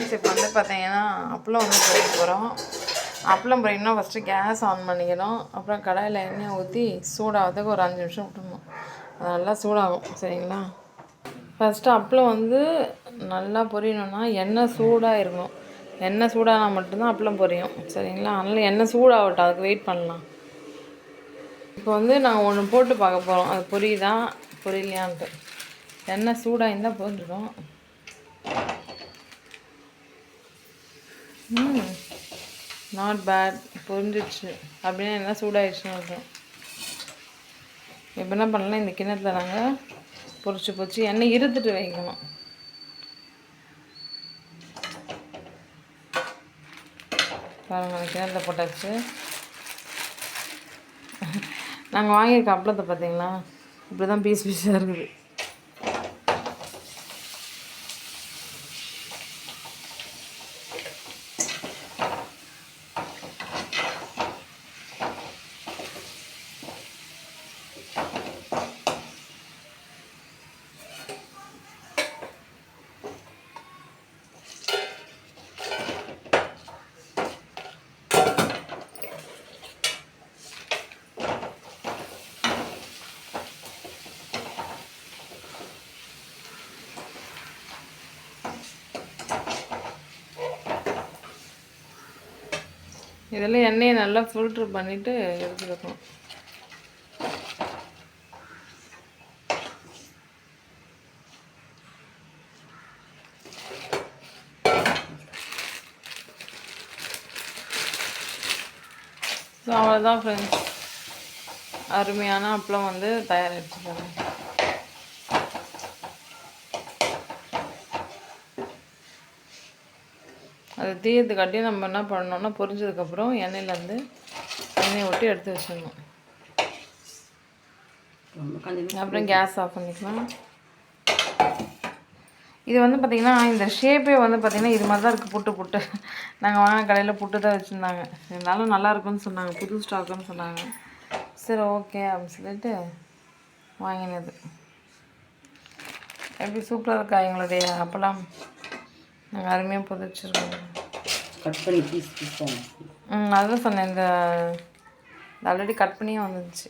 Friends இப்போ வந்து பார்த்தீங்கன்னா அப்பளம் வந்து பொரிக்க போகிறோம். அப்பளம் பொரிக்கணும்னா ஃபஸ்ட்டு கேஸ் ஆன் பண்ணிக்கணும். அப்புறம் கடாயில் எண்ணெய் ஊற்றி சூடாகிறதுக்கு ஒரு 5 நிமிஷம் விட்டுடணும். அது நல்லா சூடாகும். சரிங்களா? ஃபஸ்ட்டு அப்பளம் வந்து நல்லா பொரியணும்னா எண்ணெய் சூடாக இருக்கணும். எண்ணெய் சூடானா மட்டும்தான் அப்பளம் பொரியும். சரிங்களா? அதனால் எண்ணெய் சூடாகட்டும், அதுக்கு வெயிட் பண்ணலாம். இப்போ வந்து நாங்கள் ஒன்று போட்டு பார்க்க போகிறோம், அது பொரியுதா பொரியலையான்ட்டு. எண்ணெய் சூடாக இருந்தால் போட்டுடும். Not bad, பொரிஞ்சிடுச்சு. அப்படின்னா என்ன சூடாகிடுச்சுன்னு அர்த்தம். இப்போ என்ன பண்ணலாம், இந்த கிண்ணத்தில் நாங்கள் பொரிச்சு எண்ணெய் இருந்துட்டு வைக்கணும். பாருங்கள், அந்த கிண்ணத்தில் போட்டாச்சு. நாங்கள் வாங்கியிருக்க அப்பளத்தை பார்த்தீங்களா, இப்படி தான் பீஸ் பீஸாக இருக்குது. இதெல்லாம் எண்ணெயை நல்லா ஃபில்ட்ரு பண்ணிவிட்டு எடுத்துக்கணும். ஸோ அவ்வளோதான் ஃப்ரெண்ட்ஸ், அருமையான அப்பளம் வந்து தயாரிச்சுக்கோங்க. அது தீயத்துக்காட்டி நம்ம என்ன பண்ணணும்னா, பொரிஞ்சதுக்கப்புறம் எண்ணெயிலேருந்து எண்ணெயை விட்டு எடுத்து வச்சிடணும். அப்புறம் கேஸ் ஆஃப் பண்ணிக்கலாம். இது வந்து பார்த்திங்கன்னா, இந்த ஷேப்பே வந்து பார்த்திங்கன்னா இது மாதிரி தான் இருக்குது. புட்டு நாங்கள் வாங்க கடையில் புட்டு தான் வச்சுருந்தாங்க. இருந்தாலும் நல்லாயிருக்குன்னு சொன்னாங்க, புது ஸ்டாக்குன்னு சொன்னாங்க. சரி ஓகே அப்படின்னு சொல்லிட்டு வாங்கினது. எப்படி சூப்பராக இருக்கா எங்களுடைய அப்பளம். நாங்கள் அருமையாக புதிச்சிருக்கோம். கட் பண்ணி பீஸ் பீஸாக. அதுதான் சொன்னேன், இந்த ஆல்ரெடி கட் பண்ணியே வந்துச்சு.